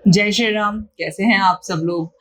जय श्री राम। कैसे हैं आप सब लोग।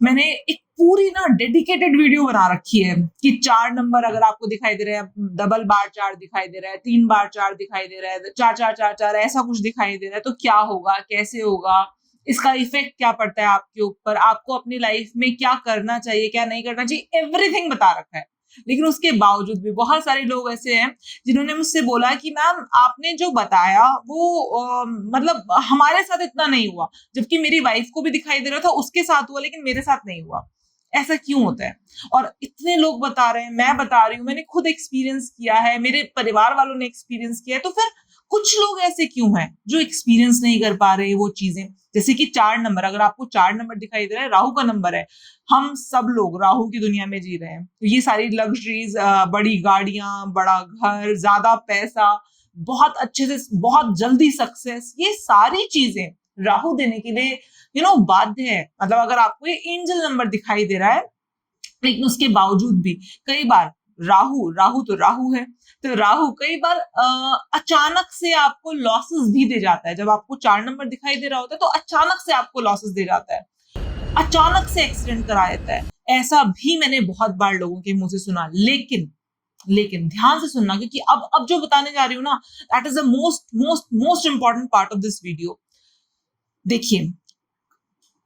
मैंने एक पूरी ना डेडिकेटेड वीडियो बना रखी है कि 4 नंबर अगर आपको दिखाई दे रहा है, डबल बार 4 दिखाई दे रहा है, 3 बार 4 दिखाई दे रहा है, 4 4 4 4 ऐसा कुछ दिखाई दे रहा है, तो क्या होगा, कैसे होगा, इसका इफेक्ट क्या पड़ता है आपके ऊपर, आपको अपनी लाइफ में क्या करना चाहिए, क्या नहीं करना चाहिए, एवरीथिंग बता रखा है। लेकिन उसके बावजूद भी बहुत सारे लोग ऐसे हैं जिन्होंने मुझसे बोला कि मैम आपने जो बताया वो मतलब हमारे साथ इतना नहीं हुआ, जबकि मेरी वाइफ को भी दिखाई दे रहा था, उसके साथ हुआ, लेकिन मेरे साथ नहीं हुआ। ऐसा क्यों होता है? और इतने लोग बता रहे हैं, मैं बता रही हूँ, मैंने खुद एक्सपीरियंस किया है, मेरे परिवार वालों ने एक्सपीरियंस किया है, तो फिर कुछ लोग ऐसे क्यों हैं जो एक्सपीरियंस नहीं कर पा रहे वो चीजें। जैसे कि 4 नंबर, अगर आपको 4 नंबर दिखाई दे रहा है, राहु का नंबर है। हम सब लोग राहु की दुनिया में जी रहे हैं, तो ये सारी लग्जरीज, बड़ी गाड़ियां, बड़ा घर, ज्यादा पैसा, बहुत अच्छे से, बहुत जल्दी सक्सेस, ये सारी चीजें राहु देने के लिए बाध्य है। मतलब अगर आपको ये एंजल नंबर दिखाई दे रहा है, लेकिन उसके बावजूद भी कई बार राहु राहु तो राहु है, तो राहु कई बार अचानक से आपको लॉसेस भी दे जाता है। जब आपको 4 नंबर दिखाई दे रहा होता है तो अचानक से आपको लॉसेस दे जाता है, अचानक से एक्सीडेंट करा देता है। ऐसा भी मैंने बहुत बार लोगों के मुंह से सुना। लेकिन ध्यान से सुनना, क्योंकि अब जो बताने जा रही हूँ ना, that is the most most most important part of this video. देखिए,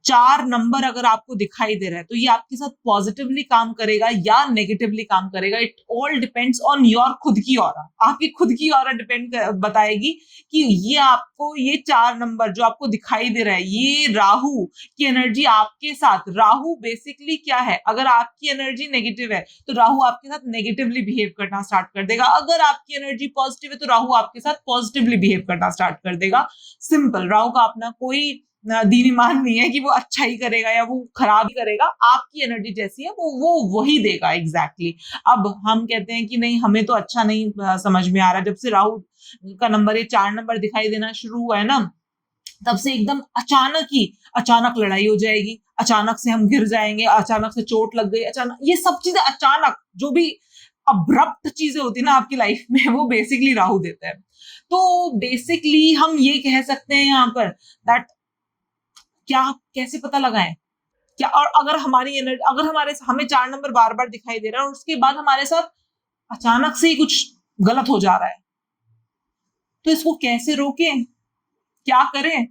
4 नंबर अगर आपको दिखाई दे रहा है तो ये आपके साथ पॉजिटिवली काम करेगा या नेगेटिवली काम करेगा, it all depends on your खुद की ऑरा। आपकी खुद की ऑरा डिपेंड बताएगी कि ये आपको, ये 4 नंबर जो आपको दिखाई दे रहा है, ये राहु की एनर्जी आपके साथ। राहु बेसिकली क्या है? अगर आपकी एनर्जी नेगेटिव है तो राहु आपके साथ नेगेटिवली बिहेव करना स्टार्ट कर देगा, अगर आपकी एनर्जी पॉजिटिव है तो राहु आपके साथ पॉजिटिवली बिहेव करना स्टार्ट कर देगा। सिंपल। राहु का अपना कोई दीन ईमान नहीं है कि वो अच्छा ही करेगा या वो खराब ही करेगा। आपकी एनर्जी जैसी है वो वही देगा एग्जैक्टली। अब हम कहते हैं कि नहीं, हमें तो अच्छा नहीं समझ में आ रहा। जब से राहु का नंबर, ये 4 नंबर दिखाई देना शुरू हुआ है ना, तब से एकदम अचानक लड़ाई हो जाएगी, अचानक से हम गिर जाएंगे, अचानक से चोट लग गई, अचानक ये सब चीजें, अचानक जो भी अब्रप्ट चीजें होती है ना आपकी लाइफ में, वो बेसिकली राहु देता है। तो बेसिकली हम ये कह सकते हैं यहाँ पर दैट क्या, कैसे पता लगाएं क्या, और अगर हमारी एनर्जी, अगर हमें 4 नंबर बार बार दिखाई दे रहा है और उसके बाद हमारे साथ अचानक से ही कुछ गलत हो जा रहा है, तो इसको कैसे रोकें, क्या करें?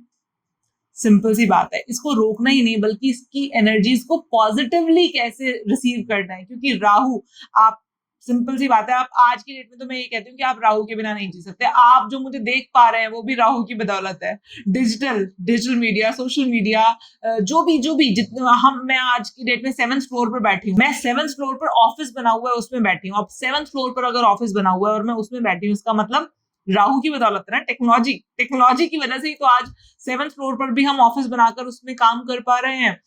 सिंपल सी बात है, इसको रोकना ही नहीं बल्कि इसकी एनर्जीज को पॉजिटिवली कैसे रिसीव करना है। क्योंकि राहु, आप, सिंपल सी बात है, आप आज की डेट में तो मैं ये कहती हूँ कि आप राहु के बिना नहीं जी सकते। आप जो मुझे देख पा रहे हैं वो भी राहु की बदौलत है। डिजिटल मीडिया, सोशल मीडिया, जो भी जितना हम, मैं आज की डेट में 7th फ्लोर पर बैठी हूँ, मैं 7th फ्लोर पर ऑफिस बना हुआ है उसमें बैठी हूँ। अब 7th फ्लोर पर अगर ऑफिस बना हुआ है और मैं उसमें बैठी हूँ, इसका मतलब राहु की बदौलत है ना। टेक्नोलॉजी की वजह से ही तो आज 7th फ्लोर पर भी हम ऑफिस बनाकर उसमें काम कर पा रहे हैं।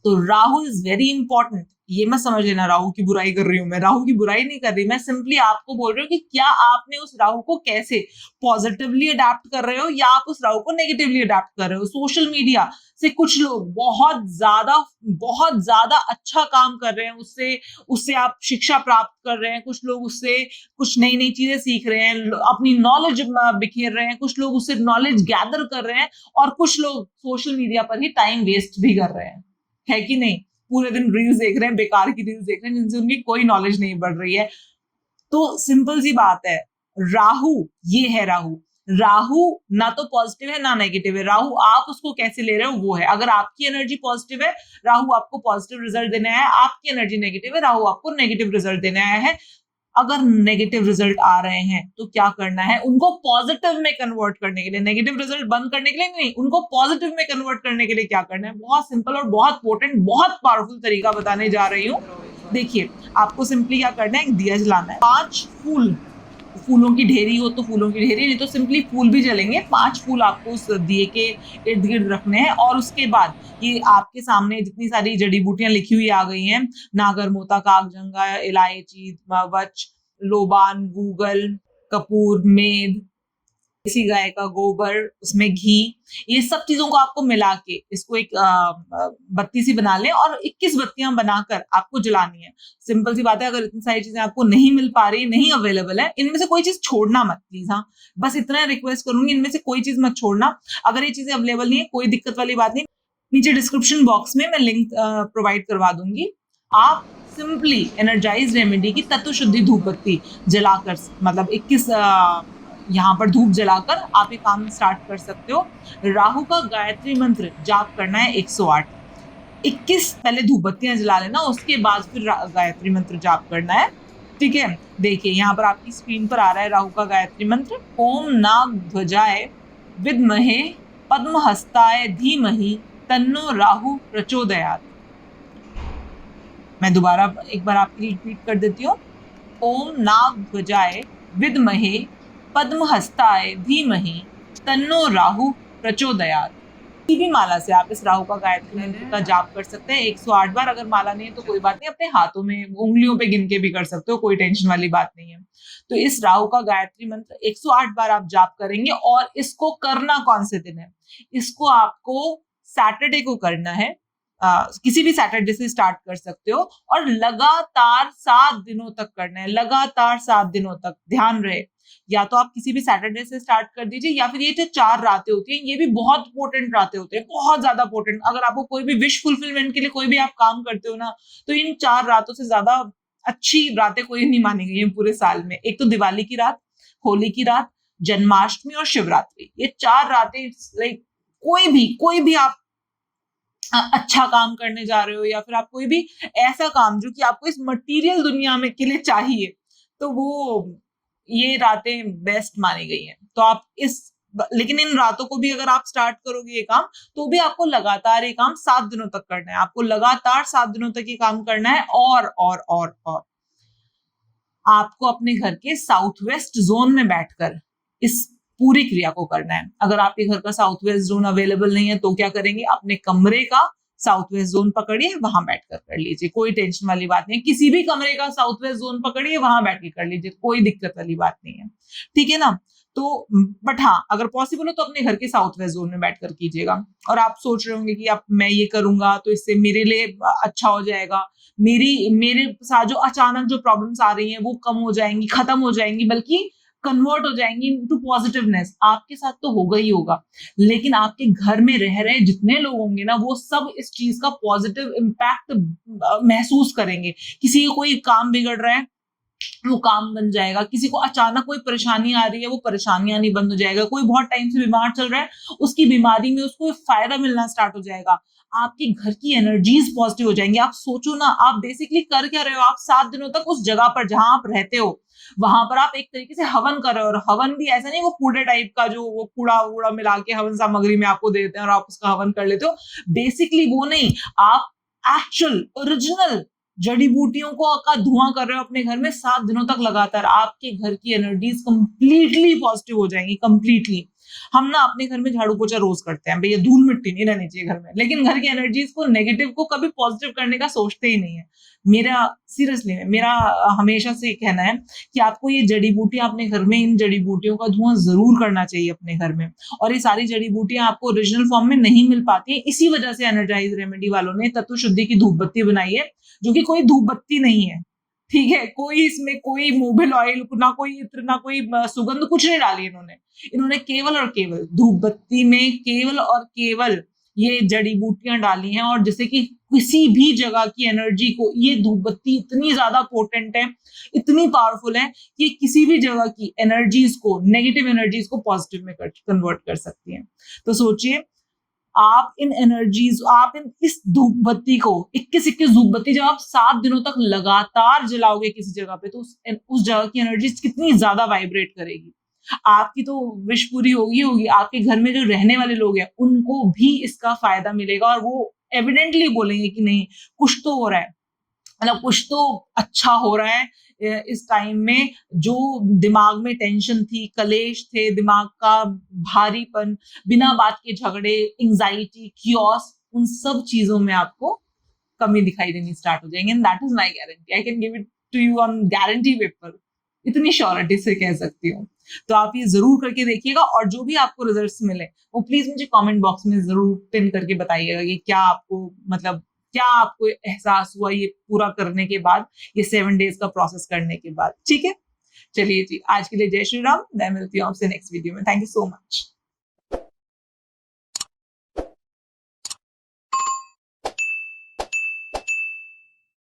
तो राहु इज वेरी इंपॉर्टेंट। ये मत समझ लेना राहु की बुराई कर रही हूं, मैं राहु की बुराई नहीं कर रही, मैं सिंपली आपको बोल रही हूँ कि क्या आपने उस राहु को कैसे पॉजिटिवली अडेप्ट कर रहे हो या आप उस राहु को नेगेटिवली अडेप्ट कर रहे हो। सोशल मीडिया से कुछ लोग बहुत ज्यादा अच्छा काम कर रहे हैं, उससे उससे आप शिक्षा प्राप्त कर रहे हैं, कुछ लोग उससे कुछ नई नई चीजें सीख रहे हैं, अपनी नॉलेज बिखेर रहे हैं, कुछ लोग उससे नॉलेज गैदर कर रहे हैं, और कुछ लोग सोशल मीडिया पर ही टाइम वेस्ट भी कर रहे हैं, है कि नहीं? पूरे दिन रील्स देख रहे हैं, बेकार की रील्स देख रहे हैं जिनसे उनकी कोई नॉलेज नहीं बढ़ रही है। तो सिंपल सी बात है, राहु, ये है राहु। राहु ना तो पॉजिटिव है ना नेगेटिव है। राहु आप उसको कैसे ले रहे हो वो है। अगर आपकी एनर्जी पॉजिटिव है, राहु आपको पॉजिटिव रिजल्ट देने आया है। आपकी एनर्जी नेगेटिव है, राहु आपको नेगेटिव रिजल्ट देने आया है। अगर नेगेटिव रिजल्ट आ रहे हैं तो क्या करना है? उनको पॉजिटिव में कन्वर्ट करने के लिए, नेगेटिव रिजल्ट बंद करने के लिए नहीं, उनको पॉजिटिव में कन्वर्ट करने के लिए क्या करना है? बहुत सिंपल और बहुत पोटेंट, बहुत पावरफुल तरीका बताने जा रही हूँ। देखिए, आपको सिंपली क्या करना है, एक दिया जलाना है। 5 फूल, फूलों की ढेरी हो तो फूलों की ढेरी, नहीं तो सिंपली फूल भी जलेंगे। 5 फूल आपको उस दिए के इर्द गिर्द रखने हैं। और उसके बाद ये आपके सामने जितनी सारी जड़ी बूटियां लिखी हुई आ गई हैं, नागर मोता, कागजंगा, इलायची, वच, लोबान, गूगल, कपूर, मेद, देसी गाय का गोबर, उसमें घी, ये सब चीजों को आपको मिला के इसको एक बत्ती सी बना लें और 21 बत्तियां बनाकर आपको जलानी है। सिंपल सी बात है, अगर इतनी सारी चीजें आपको नहीं मिल पा रही, नहीं अवेलेबल है, इनमें से कोई चीज छोड़ना मत प्लीज। हाँ, बस इतना रिक्वेस्ट करूंगी, इनमें से कोई चीज मत छोड़ना। अगर ये चीजें अवेलेबल नहीं है, कोई दिक्कत वाली बात नहीं, नीचे डिस्क्रिप्शन बॉक्स में मैं लिंक प्रोवाइड करवा दूंगी। आप सिंपली एनर्जाइज रेमेडी की तत्व शुद्धि धूप बत्ती जलाकर, मतलब 21 यहाँ पर धूप जलाकर आप ये काम स्टार्ट कर सकते हो। राहु का गायत्री मंत्र जाप करना है 108। 21 पहले धूप बत्तियां जला लेना, उसके बाद फिर गायत्री मंत्र जाप करना है। ठीक है, देखिए यहाँ पर आपकी स्क्रीन पर आ रहा है राहु का गायत्री मंत्र। ओम नाग ध्वजाय विद्महे पद्महस्ताय धीमहि तन्नो राहु प्रचोदयात्। मैं दोबारा एक बार आपके लिए रिपीट कर देती हूँ। ओम नाग ध्वजाय विद्महे पद्महस्ताय धीमहि तन्नो राहु प्रचोदयात्। किसी भी माला से आप इस राहु का गायत्री मंत्र का जाप कर सकते हैं 108 बार। अगर माला नहीं है तो कोई बात नहीं, अपने हाथों में उंगलियों पे गिन के भी कर सकते हो, कोई टेंशन वाली बात नहीं है। तो इस राहु का गायत्री मंत्र 108 बार आप जाप करेंगे। और इसको करना कौन से दिन है? इसको आपको सैटरडे को करना है। किसी भी सैटरडे से स्टार्ट कर सकते हो और लगातार 7 दिनों तक करना है, लगातार 7 दिनों तक। ध्यान रहे, या तो आप किसी भी सैटरडे से स्टार्ट कर दीजिए, या फिर ये जो 4 रातें होती हैं, ये भी बहुत इंपॉर्टेंट रातें होते हैं, बहुत ज्यादा इंपॉर्टेंट। अगर आपको कोई भी विश फुलफिलमेंट के लिए कोई भी आप काम करते हो ना, तो इन 4 रातों से ज्यादा अच्छी रातें कोई नहीं मानी गई है पूरे साल में। एक तो दिवाली की रात, होली की रात, जन्माष्टमी और शिवरात्रि, ये 4 रातें। लाइक कोई भी आप अच्छा काम करने जा रहे हो, या फिर आप कोई भी ऐसा काम जो कि आपको इस मटेरियल दुनिया में के लिए चाहिए, तो वो ये रातें बेस्ट मानी गई हैं। तो आप लेकिन इन रातों को भी अगर आप स्टार्ट करोगे ये काम, तो भी आपको लगातार ये काम 7 दिनों तक करना है। आपको लगातार 7 दिनों तक ये काम करना है। और आपको अपने घर के साउथ वेस्ट जोन में बैठकर इस पूरी क्रिया को करना है। अगर आपके घर का साउथ वेस्ट जोन अवेलेबल नहीं है तो क्या करेंगे? अपने कमरे का साउथ वेस्ट जोन पकड़िए, वहां बैठकर कर लीजिए, कोई टेंशन वाली बात नहीं है। किसी भी कमरे का साउथ वेस्ट जोन पकड़िए, वहां बैठ के कर लीजिए, कोई दिक्कत वाली बात नहीं है। ठीक है ना? तो बट हाँ, अगर पॉसिबल हो तो अपने घर के साउथ वेस्ट जोन में बैठकर कीजिएगा। और आप सोच रहे होंगे कि अब मैं ये करूंगा तो इससे मेरे लिए अच्छा हो जाएगा, मेरे साथ जो अचानक जो प्रॉब्लम्स आ रही हैं वो कम हो जाएंगी, खत्म हो जाएंगी, बल्कि कन्वर्ट हो जाएंगी इनटू पॉजिटिवनेस। आपके साथ तो होगा ही होगा, लेकिन आपके घर में रह रहे जितने लोग होंगे ना, वो सब इस चीज का पॉजिटिव इम्पैक्ट महसूस करेंगे। किसी का कोई काम बिगड़ रहा है, वो काम बन जाएगा। किसी को अचानक कोई परेशानी आ रही है, वो परेशानी आनी बंद हो जाएगा। कोई बहुत टाइम से बीमार चल रहा है, उसकी बीमारी में उसको फायदा मिलना स्टार्ट हो जाएगा। आपके घर की एनर्जीज पॉजिटिव हो जाएंगी। आप सोचो ना, आप बेसिकली कर क्या रहे हो? आप 7 दिनों तक उस जगह पर जहां आप रहते हो, वहां पर आप एक तरीके से हवन कर रहे हो। और हवन भी ऐसा नहीं वो कूड़े टाइप का, जो वो कूड़ा वूड़ा मिला के हवन सामग्री में आपको दे देते हैं और आप उसका हवन कर लेते हो। बेसिकली वो नहीं, आप एक्चुअल ओरिजिनल जड़ी बूटियों को का धुआं कर रहे हो अपने घर में 7 दिनों तक लगातार। आपके घर की एनर्जीज कंप्लीटली पॉजिटिव हो जाएंगी, कंप्लीटली। हम ना अपने घर में झाड़ू पोछा रोज करते हैं, भैया धूल मिट्टी नहीं रहनी चाहिए घर में, लेकिन घर की एनर्जीज को, नेगेटिव को कभी पॉजिटिव करने का सोचते ही नहीं है। मेरा सीरियसली मेरा हमेशा से कहना है कि आपको ये जड़ी बूटियां अपने घर में, इन जड़ी बूटियों का धुआं जरूर करना चाहिए अपने घर में। और ये सारी जड़ी बूटियां आपको ओरिजिनल फॉर्म में नहीं मिल पाती है, इसी वजह से एनर्जाइज रेमेडी वालों ने तत्व शुद्धि की धूप बत्ती बनाई है, जो कि कोई धूप बत्ती नहीं है। ठीक है, कोई इसमें कोई मोबिल ऑयल, ना कोई इत्र, ना कोई सुगंध, कुछ नहीं डाली इन्होंने। इन्होंने केवल और केवल धूप बत्ती में केवल और केवल ये जड़ी बूटियां डाली हैं। और जैसे कि किसी भी जगह की एनर्जी को ये धूप बत्ती इतनी ज्यादा पोटेंट है, इतनी पावरफुल है कि किसी भी जगह की एनर्जीज को, नेगेटिव एनर्जीज को पॉजिटिव में कन्वर्ट कर सकती है। तो सोचिए, आप इन एनर्जीज, आप इन इस धूप बत्ती को 21 धूप बत्ती जब आप 7 दिनों तक लगातार जलाओगे किसी जगह पे, तो उस जगह की एनर्जीज कितनी ज्यादा वाइब्रेट करेगी। आपकी तो विश पूरी होगी। आपके घर में जो रहने वाले लोग हैं उनको भी इसका फायदा मिलेगा, और वो एविडेंटली बोलेंगे कि नहीं, कुछ तो हो रहा है, मतलब कुछ तो अच्छा हो रहा है। इस टाइम में जो दिमाग में टेंशन थी, कलेश थे, दिमाग का भारीपन, बिना बात के झगड़े, एंजाइटी, क्योस, उन सब चीजों में आपको कमी दिखाई देनी स्टार्ट हो जाएंगे। And that is my guarantee, I can give it to you on guarantee paper, इतनी श्योरिटी से कह सकती हूँ। तो आप ये जरूर करके देखिएगा, और जो भी आपको रिजल्ट्स मिले वो प्लीज मुझे कमेंट बॉक्स में जरूर पिन करके बताइएगा कि क्या आपको मतलब क्या आपको एहसास हुआ ये पूरा करने के बाद, ये 7 डेज का प्रोसेस करने के बाद। ठीक है, चलिए जी, आज के लिए जय श्री राम। मैं मिलती हूँ आपसे नेक्स्ट वीडियो में। Thank you so much.